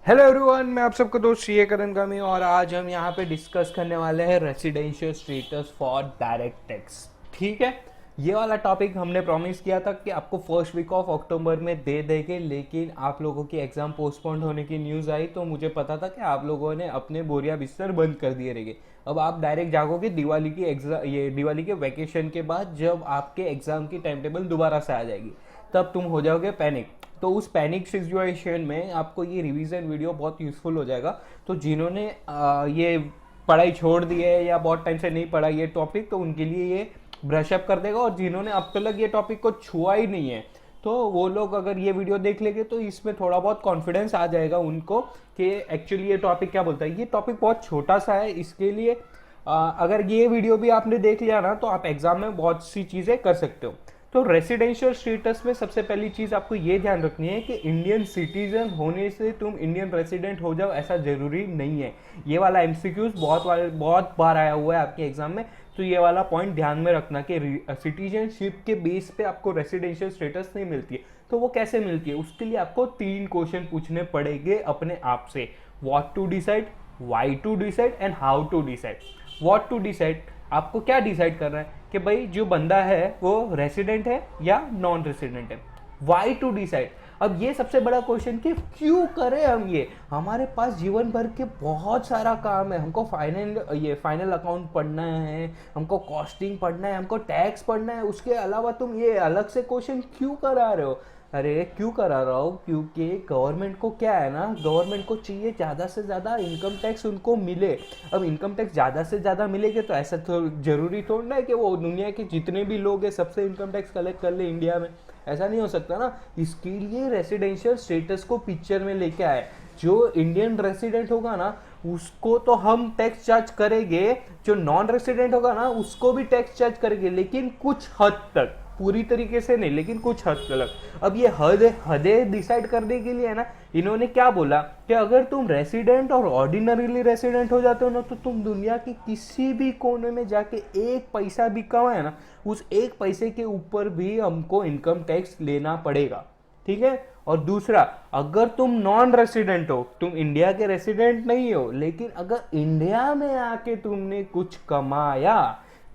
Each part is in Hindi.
हेलो एवरीवन, मैं आप सबका दोस्त सी ए करण गामी और आज हम यहाँ पे डिस्कस करने वाले हैं residential status for direct tax. ठीक है, ये वाला टॉपिक हमने प्रॉमिस किया था कि आपको फर्स्ट वीक ऑफ अक्टूबर में दे देंगे, लेकिन आप लोगों की एग्जाम पोस्टपोन्ड होने की न्यूज़ आई तो मुझे पता था कि आप लोगों ने अपने बोरिया बिस्तर बंद कर दिए रहेंगे। अब आप डायरेक्ट जागोगे दिवाली की एग्जाम, ये दिवाली के वैकेशन के बाद जब आपके एग्जाम की टाइम टेबल दोबारा से आ जाएगी, तब तुम हो जाओगे पैनिक। तो उस पैनिक सिचुएशन में आपको ये रिवीजन वीडियो बहुत यूज़फुल हो जाएगा। तो जिन्होंने ये पढ़ाई छोड़ दी है या बहुत टाइम से नहीं पढ़ा ये टॉपिक, तो उनके लिए ये ब्रशअप कर देगा। और जिन्होंने अब तक ये टॉपिक को छुआ ही नहीं है, तो वो लोग अगर ये वीडियो देख लेंगे तो इसमें थोड़ा बहुत कॉन्फिडेंस आ जाएगा उनको कि एक्चुअली ये टॉपिक क्या बोलता है। ये टॉपिक बहुत छोटा सा है, इसके लिए अगर ये वीडियो भी आपने देख लिया ना तो आप एग्जाम में बहुत सी चीज़ें कर सकते हो। तो रेसिडेंशियल स्टेटस में सबसे पहली चीज आपको ये ध्यान रखनी है कि इंडियन सिटीजन होने से तुम इंडियन रेसिडेंट हो जाओ, ऐसा जरूरी नहीं है। ये वाला एमसीक्यूज बहुत बार आया हुआ है आपके एग्जाम में, तो ये वाला पॉइंट ध्यान में रखना कि सिटीजनशिप के बेस पे आपको रेसिडेंशियल स्टेटस नहीं मिलती है। तो वो कैसे मिलती है, उसके लिए आपको 3 क्वेश्चन पूछने पड़ेंगे अपने आप से। What to decide, why to decide and how to decide. What to decide, आपको क्या डिसाइड करना है कि भाई जो बंदा है वो रेसिडेंट है या नॉन रेसिडेंट है। वाई टू डिसाइड, अब ये सबसे बड़ा क्वेश्चन कि क्यों करें हम ये। हमारे पास जीवन भर के बहुत सारा काम है, हमको फाइनल अकाउंट पढ़ना है, हमको कॉस्टिंग पढ़ना है, हमको टैक्स पढ़ना है। उसके अलावा तुम ये अलग से क्वेश्चन क्यों करा रहे हो। अरे क्यों करा रहा हो, क्योंकि गवर्नमेंट को क्या है ना, गवर्नमेंट को चाहिए ज़्यादा से ज़्यादा इनकम टैक्स उनको मिले। अब इनकम टैक्स ज़्यादा से ज़्यादा मिलेगा तो ऐसा तो जरूरी थोड़ा है कि वो दुनिया के जितने भी लोग हैं सबसे इनकम टैक्स कलेक्ट कर ले इंडिया में। ऐसा नहीं हो सकता ना। इसके लिए रेसिडेंशियल स्टेटस को पिक्चर में लेके आए। जो इंडियन रेसिडेंट होगा ना उसको तो हम टैक्स चार्ज करेंगे, जो नॉन रेसिडेंट होगा ना उसको भी टैक्स चार्ज करेंगे, लेकिन कुछ हद तक, पूरी तरीके से नहीं लेकिन कुछ हद तक। अब ये हदें डिसाइड करने के लिए है ना, इन्होंने क्या बोला कि अगर तुम रेसिडेंट और ऑर्डिनरीली रेसिडेंट हो जाते हो ना तो तुम दुनिया के किसी भी कोने में जाके एक पैसा भी कमाए ना, उस एक पैसे के ऊपर भी हमको इनकम टैक्स लेना पड़ेगा। ठीक है। और दूसरा, अगर तुम नॉन रेसिडेंट हो, तुम इंडिया के रेसिडेंट नहीं हो, लेकिन अगर इंडिया में आके तुमने कुछ कमाया,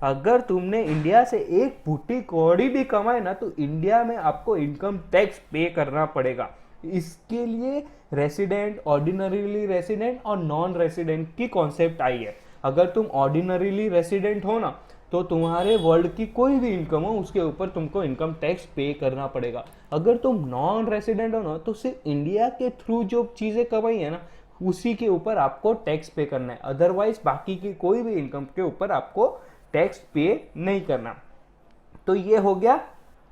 अगर तुमने इंडिया से एक फूटी कौड़ी भी कमाए ना तो इंडिया में आपको इनकम टैक्स पे करना पड़ेगा। इसके लिए रेसिडेंट, ऑर्डिनरीली रेसिडेंट और नॉन रेसिडेंट की कॉन्सेप्ट आई है। अगर तुम ऑर्डिनरीली रेसिडेंट हो ना तो तुम्हारे वर्ल्ड की कोई भी इनकम हो उसके ऊपर तुमको इनकम टैक्स पे करना पड़ेगा। अगर तुम नॉन रेसिडेंट हो ना तो सिर्फ इंडिया के थ्रू जो चीज़ें कमाई है ना उसी के ऊपर आपको टैक्स पे करना है, अदरवाइज बाकी की कोई भी इनकम के ऊपर आपको टैक्स पे नहीं करना। तो ये हो गया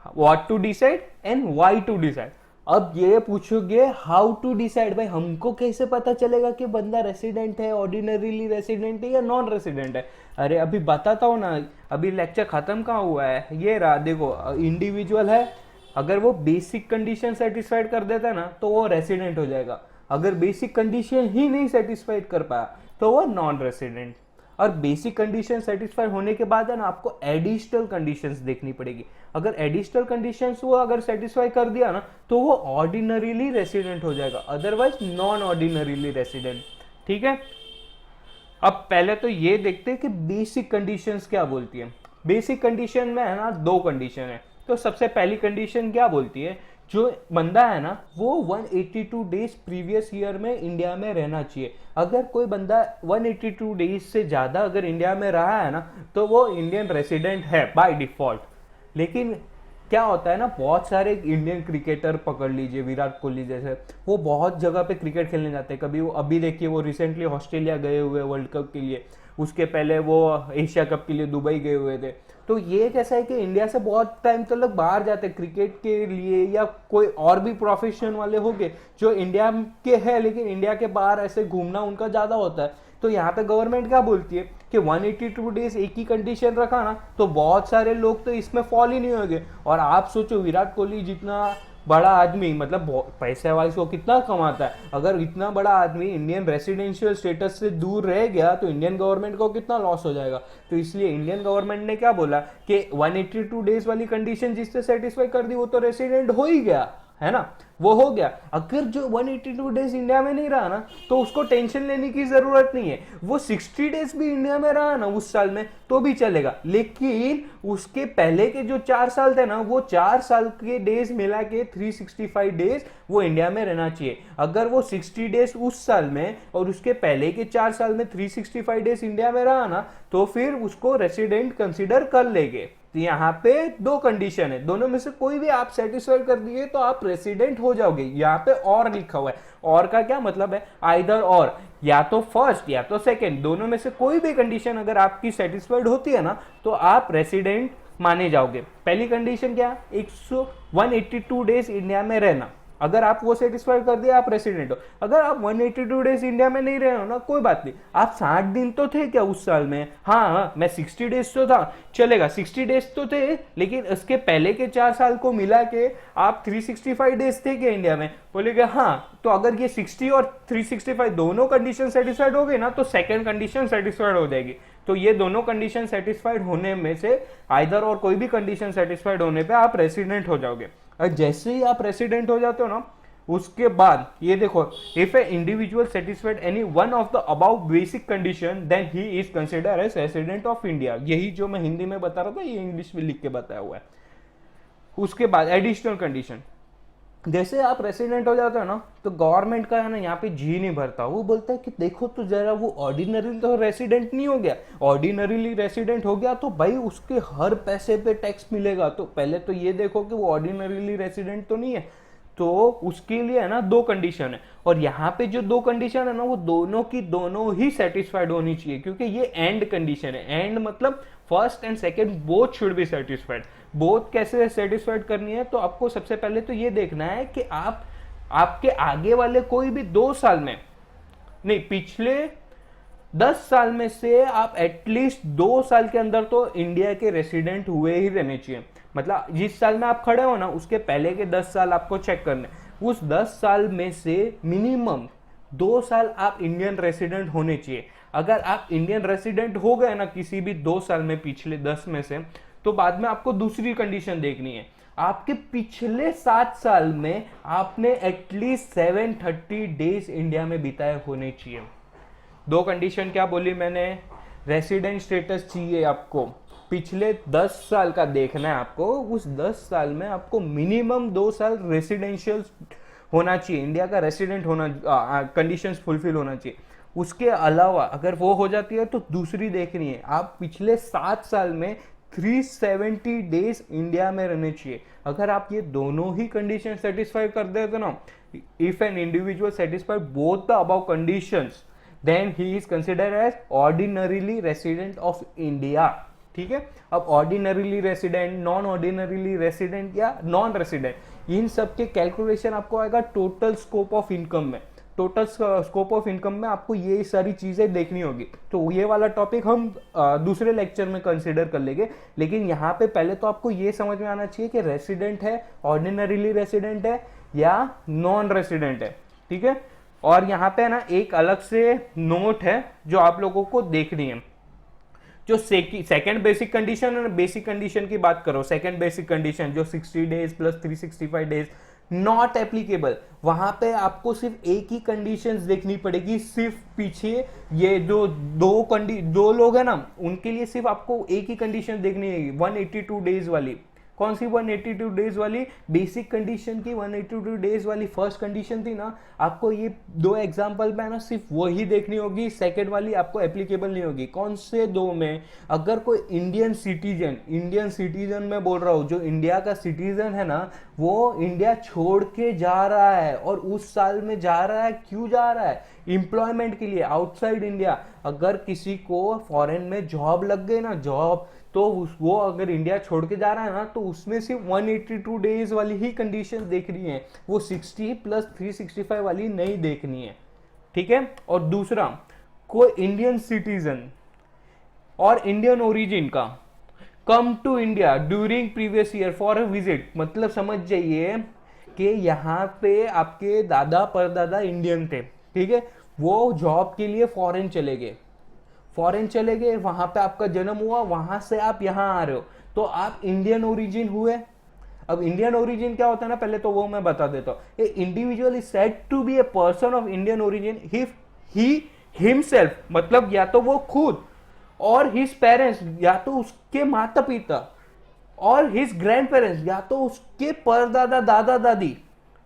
what to decide and why to decide. अब ये पूछोगे हाउ टू डिसाइड, भाई हमको कैसे पता चलेगा कि बंदा रेसिडेंट है, ऑर्डिनरीली रेसिडेंट है या नॉन रेसिडेंट है। अरे अभी बताता हूँ ना, अभी लेक्चर खत्म कहाँ हुआ है, ये रहा देखो। इंडिविजुअल है, अगर वो बेसिक कंडीशन सेटिस्फाइड कर देता है ना तो वो रेसिडेंट हो जाएगा। अगर बेसिक कंडीशन ही नहीं सेटिस्फाइड कर पाया तो वो नॉन रेसिडेंट। और बेसिक कंडीशन सेटिस्फाई होने के बाद है ना आपको एडिशनल कंडीशंस देखनी पड़ेगी। अगर एडिशनल कंडीशंस वो अगर सेटिस्फाई कर दिया ना तो वो ऑर्डिनरीली रेसिडेंट हो जाएगा, अदरवाइज नॉन ऑर्डिनरीली रेसिडेंट। ठीक है। अब पहले तो ये देखते हैं कि बेसिक कंडीशंस क्या बोलती है। बेसिक कंडीशन में है ना 2 कंडीशन है। तो सबसे पहली कंडीशन क्या बोलती है, जो बंदा है ना वो 182 डेज प्रीवियस ईयर में इंडिया में रहना चाहिए। अगर कोई बंदा 182 डेज से ज़्यादा अगर इंडिया में रहा है ना तो वो इंडियन रेसिडेंट है बाय डिफॉल्ट। लेकिन क्या होता है ना, बहुत सारे इंडियन क्रिकेटर पकड़ लीजिए, विराट कोहली जैसे, वो बहुत जगह पे क्रिकेट खेलने जाते हैं। कभी वो अभी देखिए वो रिसेंटली ऑस्ट्रेलिया गए हुए वर्ल्ड कप के लिए, उसके पहले वो एशिया कप के लिए दुबई गए हुए थे। तो ये कैसा है कि इंडिया से बहुत टाइम तक लोग बाहर जाते हैं क्रिकेट के लिए, या कोई और भी प्रोफेशन वाले हो गए जो इंडिया के हैं लेकिन इंडिया के बाहर ऐसे घूमना उनका ज़्यादा होता है। तो यहाँ पे गवर्नमेंट क्या बोलती है कि 182 डेज एक ही कंडीशन रखा ना तो बहुत सारे लोग तो इसमें फॉल ही नहीं होंगे। और आप सोचो विराट कोहली जितना बड़ा आदमी, मतलब पैसे वाइज वो कितना कमाता है, अगर इतना बड़ा आदमी इंडियन रेसिडेंशियल स्टेटस से दूर रह गया तो इंडियन गवर्नमेंट को कितना लॉस हो जाएगा। तो इसलिए इंडियन गवर्नमेंट ने क्या बोला कि 182 डेज वाली कंडीशन जिससे सेटिस्फाई कर दी वो तो रेसिडेंट हो ही गया है ना। वो हो गया। अगर जो 182 डेज इंडिया में नहीं रहा ना तो उसको टेंशन लेने की जरूरत नहीं है, वो 60 डेज भी इंडिया में रहा ना उस साल में तो भी चलेगा, लेकिन उसके पहले के जो 4 साल थे ना वो 4 साल के डेज मिला के 365 डेज वो इंडिया में रहना चाहिए। अगर वो 60 डेज उस साल में और उसके पहले के 4 साल में 365 डेज इंडिया में रहा ना तो फिर उसको रेसिडेंट कंसिडर कर लेंगे। तो यहाँ पे दो कंडीशन है, दोनों में से कोई भी आप सेटिस्फाई कर दिए तो आप रेसिडेंट हो जाओगे। यहाँ पे और लिखा हुआ है, और का क्या मतलब है, आइदर और, या तो फर्स्ट या तो सेकंड, दोनों में से कोई भी कंडीशन अगर आपकी सेटिस्फाइड होती है ना तो आप रेसिडेंट माने जाओगे। पहली कंडीशन क्या, 182 डेज इंडिया में रहना, अगर आप वो सेटिस्फाई कर दिया आप रेसिडेंट हो। अगर आप 182 डेज इंडिया में नहीं रहे हो ना कोई बात नहीं, आप 60 दिन तो थे क्या उस साल में, हाँ मैं 60 डेज तो था चलेगा, 60 डेज तो थे, लेकिन उसके पहले के 4 साल को मिला के आप 365 डेज थे क्या इंडिया में, बोलेगा हाँ। तो अगर ये 60 और 365 दोनों कंडीशन सेटिस्फाइड हो गई ना तो सेकेंड कंडीशन सेटिस्फाइड हो जाएगी। तो ये दोनों कंडीशन सेटिस्फाइड होने में से आइदर और कोई भी कंडीशन सेटिस्फाइड होने पे आप रेसिडेंट हो जाओगे। और जैसे ही आप रेसिडेंट हो जाते हो ना उसके बाद ये देखो, if a individual satisfied any one of the above basic condition then he is consider as resident of India. यही जो मैं हिंदी में बता रहा था ये इंग्लिश में लिख के बताया हुआ है। उसके बाद एडिशनल कंडीशन, जैसे आप रेसिडेंट हो जाते हो ना तो गवर्नमेंट का है ना यहाँ पे जी नहीं भरता, वो बोलता है कि देखो तो जरा वो ऑर्डिनरी तो रेसिडेंट नहीं हो गया, ऑर्डिनरीली रेसिडेंट हो गया तो भाई उसके हर पैसे पे टैक्स मिलेगा, तो पहले तो ये देखो कि वो ऑर्डिनरीली रेसिडेंट तो नहीं है। तो उसके लिए है ना दो कंडीशन है, और यहाँ पे जो दो कंडीशन है ना वो दोनों की दोनों ही सेटिस्फाइड होनी चाहिए, क्योंकि ये एंड कंडीशन है। एंड मतलब first and second both should be satisfied. Both कैसे सेटिस्फाइड करनी है, तो आपको सबसे पहले तो ये देखना है कि आप आपके आगे वाले कोई भी 2 साल में नहीं, पिछले 10 साल में से आप एटलीस्ट 2 साल के अंदर तो इंडिया के रेसिडेंट हुए ही रहने चाहिए। मतलब जिस साल में आप खड़े हो ना उसके पहले के 10 साल आपको चेक करने, उस 10 साल में से मिनिमम 2 साल आप इंडियन रेसिडेंट होने चाहिए। अगर आप इंडियन रेसिडेंट हो गए ना किसी भी 2 साल में पिछले 10 में से, तो बाद में आपको दूसरी कंडीशन देखनी है, आपके पिछले 7 साल में आपने एटलीस्ट 730 डेज इंडिया में बिताए होने चाहिए। दो कंडीशन क्या बोली मैंने, रेसिडेंट स्टेटस चाहिए आपको, पिछले 10 साल का देखना है आपको, उस 10 साल में आपको मिनिमम 2 साल रेसिडेंशियल होना चाहिए, इंडिया का रेसिडेंट होना, कंडीशंस फुलफिल होना चाहिए। उसके अलावा अगर वो हो जाती है तो दूसरी देखनी है, आप पिछले 7 साल में 370 डेज इंडिया में रहने चाहिए। अगर आप ये दोनों ही कंडीशन सेटिस्फाई कर देते ना, if an individual satisfied both the above conditions then he is considered as ordinarily resident of India. ठीक है, अब ordinarily resident, non ordinarily resident या नॉन रेसिडेंट, इन सब के कैलकुलेशन आपको आएगा टोटल स्कोप ऑफ इनकम में। टोटल स्कोप ऑफ इनकम में आपको ये सारी चीजें देखनी होगी, तो ये वाला टॉपिक हम दूसरे लेक्चर में कंसिडर कर लेंगे। लेकिन यहाँ पे पहले तो आपको ये समझ में आना चाहिए कि रेसिडेंट है, ऑर्डिनरीली रेसिडेंट है या नॉन रेसिडेंट है। ठीक है, और यहाँ पे ना एक अलग से नोट है जो आप लोगों को देखनी है, जो सेकंड बेसिक कंडीशन है, बेसिक कंडीशन की बात करो, सेकंड बेसिक कंडीशन जो 60 days plus 365 days not applicable, वहां पे आपको सिर्फ एक ही कंडीशंस देखनी पड़ेगी। सिर्फ पीछे ये जो दो लोग हैं ना उनके लिए सिर्फ आपको एक ही कंडीशन देखनी है, 182 डेज वाली। कौन सी 182 डेज वाली, बेसिक कंडीशन की 182 डेज वाली फर्स्ट कंडीशन थी ना, आपको ये दो एग्जांपल में ना सिर्फ वही देखनी होगी, सेकंड वाली आपको एप्लीकेबल नहीं होगी। कौन से दो में, अगर कोई इंडियन सिटीजन में बोल रहा हूँ, जो इंडिया का सिटीजन है ना वो इंडिया छोड़ के जा रहा है और उस साल में जा रहा है, क्यों जा रहा है, एम्प्लॉयमेंट के लिए आउटसाइड इंडिया। अगर किसी को फॉरेन में जॉब लग गई ना, जॉब, तो वो अगर इंडिया छोड़ के जा रहा है ना तो उसमें सिर्फ 182 डेज वाली ही कंडीशन देखनी है, वो 60 प्लस 365 वाली नहीं देखनी है। ठीक है, और दूसरा, कोई इंडियन सिटीजन और इंडियन ओरिजिन का come to India during previous year for a visit, मतलब समझ जाइए कि यहाँ पे आपके दादा परदादा इंडियन थे, ठीक है, वो जॉब के लिए फॉरेन चले गए, वहां पे आपका जन्म हुआ, वहां से आप यहाँ आ रहे हो, तो आप इंडियन ओरिजिन हुए। अब इंडियन ओरिजिन क्या होता है ना, पहले तो वो मैं बता देता हूँ। A individual is said to be a person of Indian origin if he himself, मतलब या तो वो खुद और हिज पेरेंट्स या तो उसके माता पिता और हिज ग्रैंड पेरेंट्स या तो उसके परदादा दादा दादी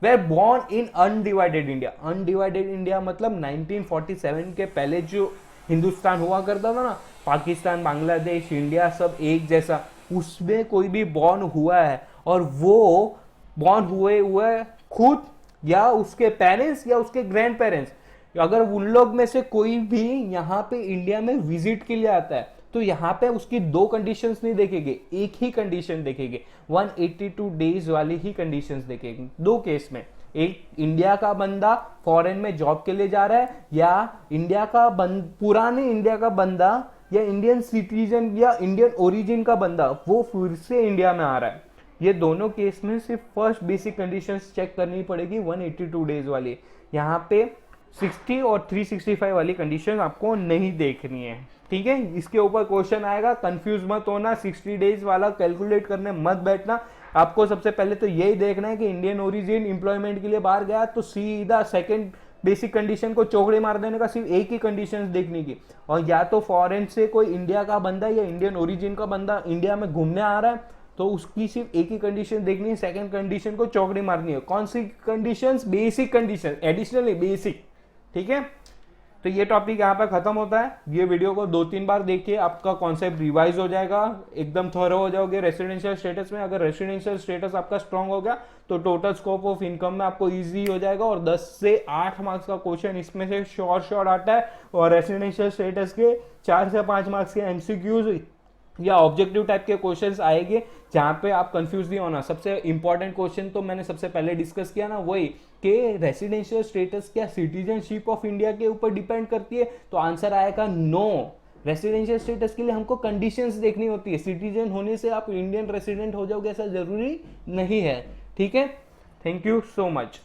वे born in undivided India. Undivided India मतलब 1947 के पहले जो हिंदुस्तान हुआ करता था ना, पाकिस्तान बांग्लादेश इंडिया सब एक जैसा, उसमें कोई भी बॉर्न हुआ है और वो बॉर्न हुए हुए खुद या उसके पेरेंट्स या उसके ग्रैंड पेरेंट्स, अगर उन लोग में से कोई भी यहाँ पे इंडिया में विजिट के लिए आता है तो यहाँ पे उसकी दो कंडीशंस नहीं देखेंगे, एक ही कंडीशन देखेंगे, 182 डेज वाली ही कंडीशंस देखेंगे दो केस में। एक इंडिया का बंदा फॉरेन में जॉब के लिए जा रहा है, या इंडिया का पुराने इंडिया का बंदा या इंडियन सिटीजन या इंडियन ओरिजिन का बंदा वो फिर से इंडिया में आ रहा है। ये दोनों केस में सिर्फ फर्स्ट बेसिक कंडीशंस चेक करनी पड़ेगी 182 डेज वाली। यहाँ पे 60 और 365 वाली कंडीशन आपको नहीं देखनी है, ठीक है। इसके ऊपर क्वेश्चन आएगा, कंफ्यूज मत होना, 60 डेज वाला कैलकुलेट करने मत बैठना। आपको सबसे पहले तो यही देखना है कि इंडियन ओरिजिन एम्प्लॉयमेंट के लिए बाहर गया तो सीधा सेकंड बेसिक कंडीशन को चौकड़ी मार देने का, सिर्फ एक ही कंडीशन देखने की। और या तो फॉरेन से कोई इंडिया का बंदा या इंडियन ओरिजिन का बंदा इंडिया में घूमने आ रहा है तो उसकी सिर्फ एक ही कंडीशन देखनी है, सेकंड कंडीशन को चौकड़ी मारनी है। कौन सी conditions? Basic condition, additionally basic, ठीक है। तो ये टॉपिक यहाँ पर खत्म होता है। ये वीडियो को 2-3 बार देखिए, आपका कॉन्सेप्ट रिवाइज हो जाएगा, एकदम थॉरो हो जाओगे रेसिडेंशियल स्टेटस में। अगर रेसिडेंशियल स्टेटस आपका स्ट्रांग हो गया तो टोटल स्कोप ऑफ इनकम में आपको इजी हो जाएगा और 10 से 8 मार्क्स का क्वेश्चन इसमें से शॉर्ट आता है। और रेसिडेंशियल स्टेटस के 4 से 5 मार्क्स के एमसीक्यूज या ऑब्जेक्टिव टाइप के क्वेश्चंस आएंगे जहां पे आप कंफ्यूज नहीं होना। सबसे इंपॉर्टेंट क्वेश्चन तो मैंने सबसे पहले डिस्कस किया ना, वही कि रेसिडेंशियल स्टेटस क्या सिटीजनशिप ऑफ इंडिया के ऊपर डिपेंड करती है, तो आंसर आएगा नो। रेसिडेंशियल स्टेटस के लिए हमको कंडीशंस देखनी होती है, सिटीजन होने से आप इंडियन रेसिडेंट हो जाओगे ऐसा जरूरी नहीं है, ठीक है। Thank you so much.